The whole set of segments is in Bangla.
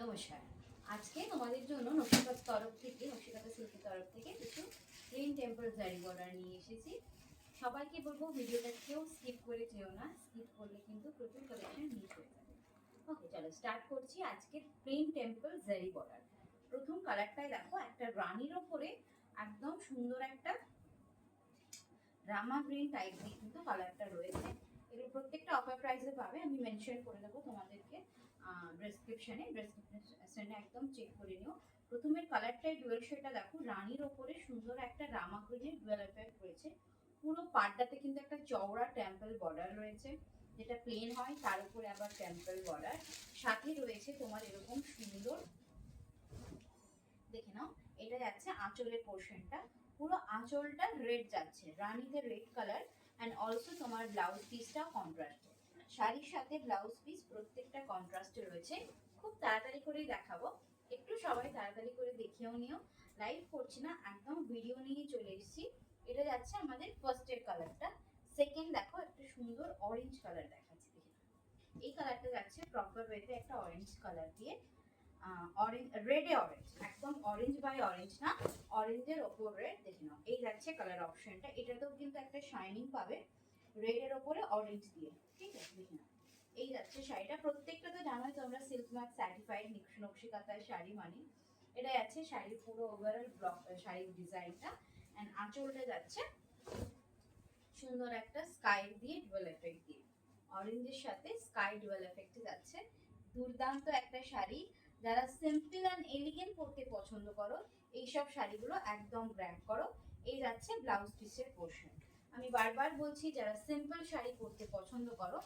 নমস্কার। আজকে তোমাদের জন্য নকশিকাতার তরফ থেকে নকশিকাতা সিল্কের তরফ থেকে কিছু প্লেন টেম্পল জারি বর্ডার নিয়ে এসেছি। সবাইকে বলবো ভিডিওটা কেউ স্কিপ করে যেও না, স্কিপ করলে কিন্তু প্রচুর কালেকশন মিস হয়ে যাবে। ওকে, চলো স্টার্ট করছি আজকে প্লেন টেম্পল জারি বর্ডার। প্রথম কালারটাই দেখো, একটা রানীর ওপরে একদম সুন্দর একটা রামা গ্রিন টাইপ দিয়ে কিন্তু কালারটা রয়েছে। এর প্রত্যেকটা অফার প্রাইসে পাবে, আমি মেনশন করে দেবো তোমাদেরকে ডেসক্রিপশনে একদম চেক করে নিও। প্রথমের কালারটাই ডুয়েল শেডটা দেখো, রানীর ওপরে সুন্দর একটা রামা গ্রিনের ডুয়েল এফেক্ট রয়েছে। পুরো পাড়টাতে কিন্তু একটা চওড়া টেম্পল বর্ডার রয়েছে, যেটা প্লেন হয়, তার উপরে আবার টেম্পল বর্ডার। সাথে রয়েছে তোমার এরকম সুন্দর, দেখে নাও, এটা যাচ্ছে আঁচলের পোর্শনটা, পুরো আঁচলটা রেড যাচ্ছে, রানীতে রেড কালার। অ্যান্ড অলসো তোমার ব্লাউজ পিসটাও কন্ট্রাস্টে, শাড়ির সাথে ব্লাউজ পিস প্রত্যেকটা কন্ট্রাস্টে রয়েছে। খুব তাড়াতাড়ি করেই দেখাবো, একটু সবাই তাড়াতাড়ি করে দেখেও নিও। লাইভ করছি না, একদম ভিডিও নিয়ে চলে এসেছি। এটা যাচ্ছে আমাদের ফার্স্টের কালারটা। সেকেন্ড দেখো, একটা সুন্দর অরেঞ্জ কালার দেখাচ্ছি, দেখে এই কালারটা যাচ্ছে প্রপার ওয়েতে একটা অরেঞ্জ কালার দিয়ে, অরেঞ্জ রেডে অরেঞ্জ, একদম অরেঞ্জ বাই অরেঞ্জ না, অরেঞ্জের ওপর রেড। দেখে নাও, এই যাচ্ছে কালার অপশনটা। এটাতেও কিন্তু একটা শাইনিং পাবে রেডের ওপরে অরেঞ্জ দিয়ে, ঠিক আছে? দেখে নাও, এই যাচ্ছে শাড়িটা। প্রত্যেকটা তো জানোই তোমরা সিল্ক মার্ক সার্টিফাইড নকশিকাতায় শাড়ি মানে। এটা যাচ্ছে শাড়ির পুরো ওভারঅল ব্লক শাড়ির ডিজাইনটা। অ্যান্ড আঁচলটা যাচ্ছে সুন্দর একটা স্কাই দিয়ে ডুয়েল এফেক্ট দিয়ে, অরেঞ্জের সাথে স্কাই ডুয়েল এফেক্টে যাচ্ছে। দুর্দান্ত একটা শাড়ি, যারা সিম্পল অ্যান্ড এলিগেন্ট পরতে পছন্দ করো এইসব শাড়িগুলো একদম গ্র্যাব করো। এই যাচ্ছে ব্লাউজ পিসের পোর্শন। আমি বারবার বলছি, যারা সিম্পল শাড়ি পরতে পছন্দ করো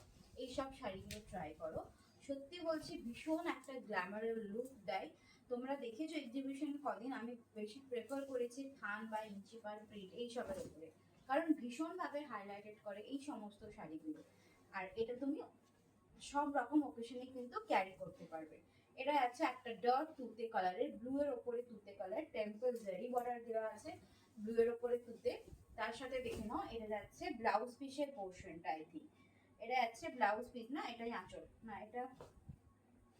এইসব শাড়িগুলো ট্রাই করো। সত্যি বলছি, ভীষণ একটা গ্ল্যামারাল লুক দেয়। তোমরা দেখেছো এক্সিবিশন কদিন, আমি বেশি প্রেফার করেছি থান বা ইঞ্চি পার প্রিন্ট এইসবের উপরে, কারণ ভীষণভাবে হাইলাইটেড করে এই সমস্ত শাড়িগুলো। আর এটা তুমি সব রকম অকেশনে কিন্তু ক্যারি করতে পারবে। এটা আছে একটা ডার্ক তুতে কালারের, ব্লু এর ওপরে তুতে কালার, টেম্পল জারি বর্ডার দেওয়া আছে ব্লু এর ওপরে তুতে। তার সাথে দেখে নাও, এটা যাচ্ছে ব্লাউজ পিসের পোর্শনটা। আই থিঙ্ক এটা যাচ্ছে ব্লাউজ পিস, না এটাই আঁচল, না এটা,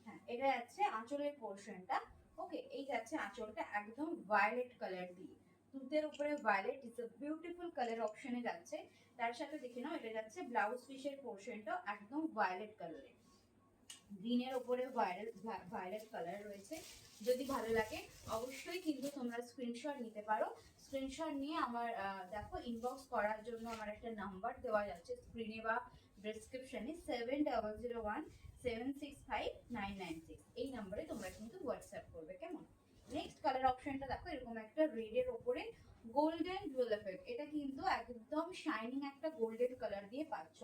হ্যাঁ এটা যাচ্ছে আঁচলের পোর্শনটা। ওকে, এই যাচ্ছে আঁচলটা একদম ভায়োলেট কালার দিয়ে, তুতের উপরে violet, it's a beautiful colour অপশনে যাচ্ছে। তার সাথে দেখে নাও, এটা যাচ্ছে ব্লাউজ পিসের পোর্শনটা একদম ভায়োলেট কালারে, গ্রিনের ওপরে ভায়োলেট কালার রয়েছে। যদি ভালো লাগে অবশ্যই কিন্তু তোমরা স্ক্রিনশট নিতে পারো। স্ক্রিনশট নিয়ে আমার দেখো ইনবক্স করার জন্য আমার একটা নাম্বার দেওয়া যাচ্ছে স্ক্রিনে বা ডেসক্রিপশনে, 7001765996, এই নাম্বারে তোমরা কিন্তু হোয়াটসঅ্যাপ করবে, কেমন? নেক্সট কালার অপশনটা দেখো, এরকম একটা রেডের ওপরে গোল্ডেন ডুয়েল এফেক্ট। এটা কিন্তু একদম শাইনিং একটা গোল্ডেন কালার দিয়ে পাচ্ছ।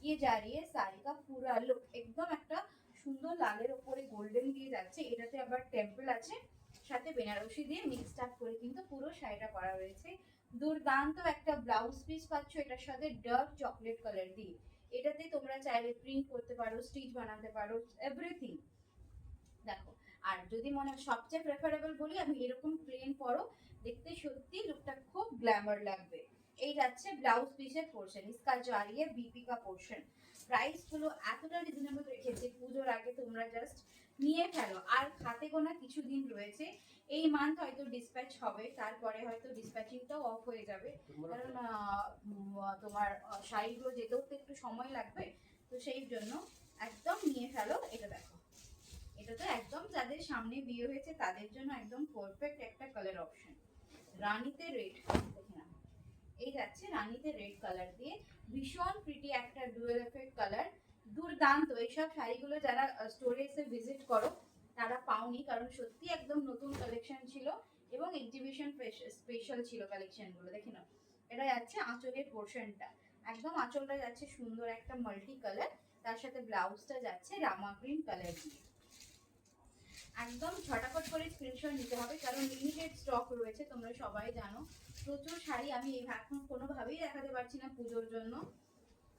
ये जा रही है साड़ी का पूरा लुक, एकदम একটা সুন্দর লালের উপরে গোল্ডেন দিয়ে যাচ্ছে। এটাতে আবার টেম্পল আছে, সাথে বেনারসি দিয়ে মিক্সড আপ করে কিন্তু পুরো শাড়িটা করা রয়েছে। দুর্দান্ত একটা ব্লাউজ পিস পাচ্ছ এটার সাথে ডার্ক চকলেট কালার দিয়ে। এটাতে তোমরা চাইলে প্রিন্ট করতে পারো, স্টিচ বানাতে পারো, এভরিথিং। দেখো, আর যদি মনে সবচেয়ে প্রেফারেবল বলি আমি, এরকম প্লেন পরো, দেখতে সত্যি লুকটা খুব গ্ল্যামার লাগবে। এই যাচ্ছে ব্লাউজ পিসের পোর্শন, इसका जा रही है बीपी का पोर्शन। প্রাইস গুলো এতটা রিজনেবল রেখেছে, পুজোর আগে তোমরা জাস্ট নিয়ে ফেলো। আর হাতে গোনা কিছুদিন রয়েছে, এই মান্থ হয়তো ডিসপ্যাচ হবে, তারপরে হয়তো ডিসপ্যাচিংটাও অফ হয়ে যাবে, কারণ তোমার শাড়িগুলো যেতেও তো একটু সময় লাগবে। তো সেই জন্য একদম নিয়ে ফেলো। এটা দেখো, এটা তো একদম যাদের সামনে বিয়ে হয়েছে তাদের জন্য একদম পারফেক্ট একটা কালার অপশন। রানীতে রেড, দেখে না, এই যাচ্ছে রানীতে রেড কালার দিয়ে, ভীষণ প্রিটি একটা ডুয়েল এফেক্ট কালার। দুর্দান্ত, এইসব শাড়িগুলো যারা স্টোরে এসে ভিজিট করো তারা পাওনি, কারণ সত্যি একদম নতুন কালেকশন ছিল এবং এক্সিবিশন স্পেশাল ছিল কালেকশনগুলো। দেখে নাও, এটা যাচ্ছে আঁচলের পোর্শনটা, একদম আঁচলটা যাচ্ছে সুন্দর একটা মাল্টি কালার, তার সাথে ব্লাউজটা যাচ্ছে রামা গ্রিন কালার দিয়ে। একদম ঝটাপট করে স্ক্রিনশট নিতে হবে, কারণ লিমিটেড স্টক রয়েছে, তোমরা সবাই জানো। প্রচুর শাড়ি আমি এখন কোনোভাবেই দেখাতে পারছি না, পুজোর জন্য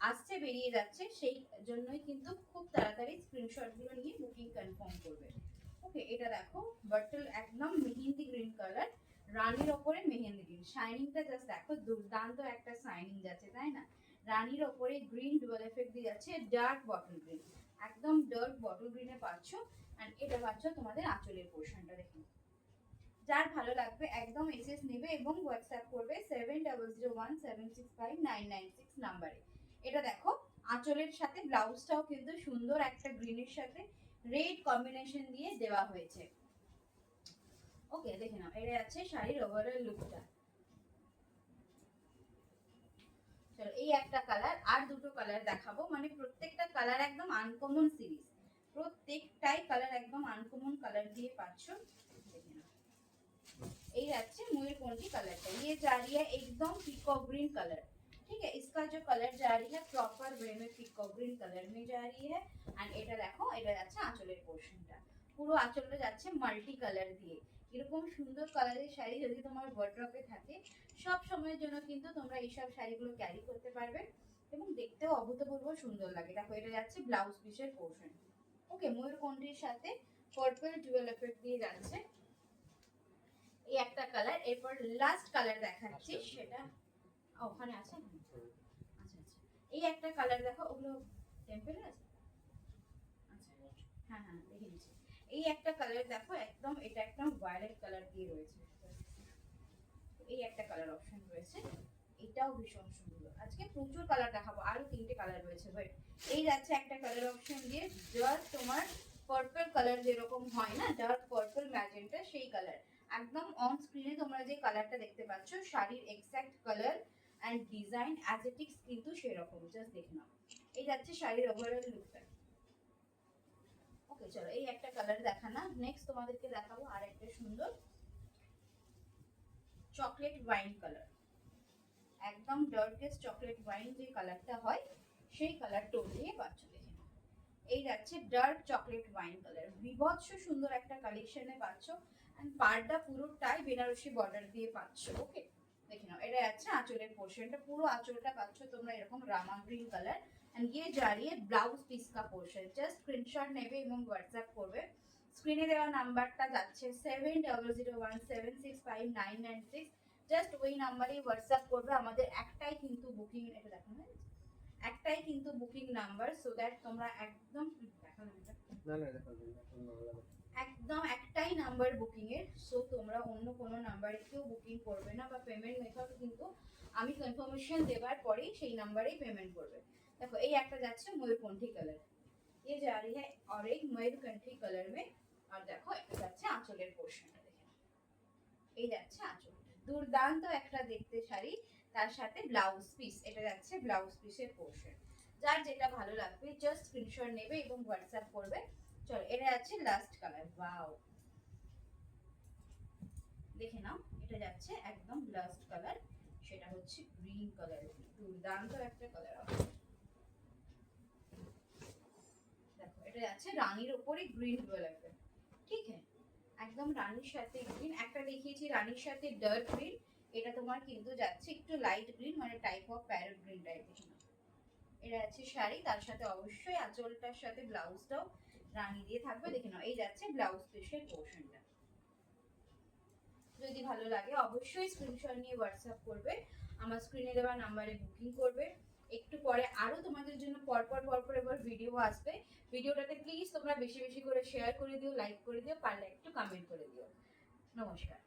আসছে বেরিয়ে যাচ্ছে, সেই জন্যই কিন্তু খুব তাড়াতাড়ি স্ক্রিনশট গুলো নিয়ে বুকিং কনফার্ম করবে। ওকে, এটা দেখো বাটল, একদম মেহেন্দি গ্রিন কালার, রানীর ওপরে মেহেন্দি গ্রিন, শাইনিংটা জাস্ট দেখো, দুর্দান্ত একটা শাইনিং যাচ্ছে, তাই না? রানীর ওপরে গ্রিন ডুয়াল এফেক্ট দিয়ে যাচ্ছে, ডার্ক বটল গ্রিন, একদম ডার্ক বটল গ্রিনে পাচ্ছ। এন্ড এটা পাচ্ছ তোমাদের আঁচলের পোর্শনটা। দেখুন যার ভালো লাগবে একদম এসএস নেবে এবং হোয়াটসঅ্যাপ করবে 7001765996 নাম্বারে। এটা দেখো আঁচলের সাথে ব্লাউজটাও কিন্তু সুন্দর একটা গ্রিনের সাথে রেড কম্বিনেশন দিয়ে দেওয়া হয়েছে। ওকে দেখে নাও, এটা আছে শাড়ির ওভারঅল লুকটা। চলো এই একটা কালার, আর দুটো কালার দেখাবো, মানে প্রত্যেকটা কালার একদম আনকমন সিরিজ, প্রত্যেকটাই কালার একদম আনকমন কালার দিয়ে পাচ্ছ। দেখে নাও এই যাচ্ছে मयूरकंठी कलर का, ये जा रही है एकदम पीकॉक ग्रीन कलर। ठीक है, इसका जो कलर जा रही है प्रॉपर वे में पीकॉक ग्रीन कलर में जा रही है। एंड এটা দেখো এটা যাচ্ছে আঁচলের পোরশনটা, পুরো আঁচলটা যাচ্ছে মাল্টি কালার দিয়ে। এরকম সুন্দর কালারের শাড়ি যদি তোমার ওয়ার্ড্রপে থাকে সব সময়ের জন্য কিন্তু তোমরা এইসব শাড়িগুলো ক্যারি করতে পারবে এবং দেখতেও অভূতপূর্ব সুন্দর লাগে। দেখো এটা যাচ্ছে ব্লাউজ পিসের পোরশন। ওকে, ময়ূরকণ্ঠীর সাথে পার্পল ডুয়াল এফেক্ট দিয়ে যাচ্ছে এই একটা কালার। এরপর লাস্ট কালার দেখাচ্ছি, সেটা ওখানে আছে। আচ্ছা আচ্ছা, এই একটা কালার দেখো, ওগুলো টেম্পেলে আছে। আচ্ছা হ্যাঁ হ্যাঁ দেখে নিচ্ছি। এই একটা কালার দেখো, একদম এটা একদম ভায়োলেট কালার দিয়ে রয়েছে। এই একটা কালার অপশন রয়েছে, এটাও ভীষণ সুন্দর। আজকে প্রচুর কালার দেখাবো, আরো 3টে কালার রয়েছে। বাট এই যাচ্ছে একটা কালার অপশন দিয়ে, জাস্ট তোমার পার্পল কালার যেরকম হয় না, ডার্ক পার্পল ম্যাজেন্টা, সেই কালার একদম অন স্ক্রিনে তোমরা যে কালারটা দেখতে পাচ্ছ শাড়ির exact colour and design as it is কিন্তু সেরকম। জাস্ট দেখে নাও, এই যাচ্ছে শাড়ির ওভারঅল লুকটা। ওকে চলো এই একটা কালার দেখানা, নেক্সট তোমাদেরকে দেখাবো আর একটা সুন্দর চকলেট ওয়াইন কালার, একদম ডার্কেস্ট চকলেট ওয়াইন যে কালারটা হয় সেই কালার টোন দিয়ে পাচ্ছ। দেখে নাও এই যাচ্ছে ডার্ক চকলেট ওয়াইন কালার, বিভৎস সুন্দর একটা কালেকশনে পাচ্ছ। এন্ড পাড়টা পুরোটাই বেনারসি বর্ডার দিয়ে পাচ্ছ। ওকে দেখে নাও এটা যাচ্ছে আঁচলের পোর্শনটা, পুরো আঁচলটা পাচ্ছ তোমরা এরকম রামা গ্রিন কালার। এন্ড ये जा रही है ब्लाउज पीस का पोर्शन। জাস্ট স্ক্রিনশট নেবে এবং হোয়াটসঅ্যাপ করবে। স্ক্রিনে দেওয়া নাম্বারটা যাচ্ছে 7001765996, জাস্ট ওই নাম্বারেই হোয়াটসঅ্যাপ করবে। আমাদের একটাই কিন্তু বুকিং, এটা দেখো না, একটাই কিন্তু বুকিং নাম্বার, সো দ্যাট তোমরা একদম দেখানো না না একদম একটাই নাম্বার বুকিং এর। সো তোমরা অন্য কোনো নাম্বারে কেউ বুকিং করবে না, বা পেমেন্ট মেথড কিন্তু আমি কনফার্মেশন দেওয়ার পরেই সেই নাম্বারেই পেমেন্ট করবে। দেখো এই একটা যাচ্ছে ময়ূরকণ্ঠী কালার, ये जा रही है और एक मयूरकंठी कलर में। और देखो এটা যাচ্ছে আঁচলের পোরশনটা। দেখে এই যাচ্ছে আঁচলটা, দুর্দান্ত একটা দেখতে শাড়ি, তার সাথে ব্লাউজ পিস, এটা যাচ্ছে ব্লাউজ পিসের পোরশন। যার যেটা ভালো লাগবে জাস্ট স্ক্রিনশট নেবে এবং হোয়াটসঅ্যাপ করবে। চলো এটা যাচ্ছে লাস্ট কালার, ওয়াও দেখে নাও এটা যাচ্ছে একদম লাস্ট কালার, সেটা হচ্ছে গ্রিন কালার, দুর্দান্ত একটা কালার হবে। দেখো এটা যাচ্ছে রানীর উপরে গ্রিন ডুয়াল এফেক্ট। ঠিক আছে, একদম রানীর সাথে গ্রিন, একটা দেখিয়েছি রানীর সাথে ডার্ক গ্রিন, এটা তোমার কিন্তু যাচ্ছে একটু লাইট গ্রিন, মানে টাইপ অফ প্যারট গ্রিন টাইপের। এটা যাচ্ছে শাড়ি, তার সাথে অবশ্যই আঁচলটার সাথে ব্লাউজটাও রানী দিয়ে থাকবে। দেখে নাও এই যাচ্ছে ব্লাউজ পিসের পোরশনটা। যদি ভালো লাগে অবশ্যই স্ক্রিনশট নিয়ে হোয়াটসঅ্যাপ করবে, আমার স্ক্রিনে দেওয়া নাম্বারে বুকিং করবে। একটু পরে আরো তোমাদের জন্য পরপর এবার ভিডিও আসবে। ভিডিওটাতে প্লিজ তোমরা বেশি বেশি করে শেয়ার করে দিও, লাইক করে দিও, পারলে একটু কমেন্ট করে দিও। নমস্কার।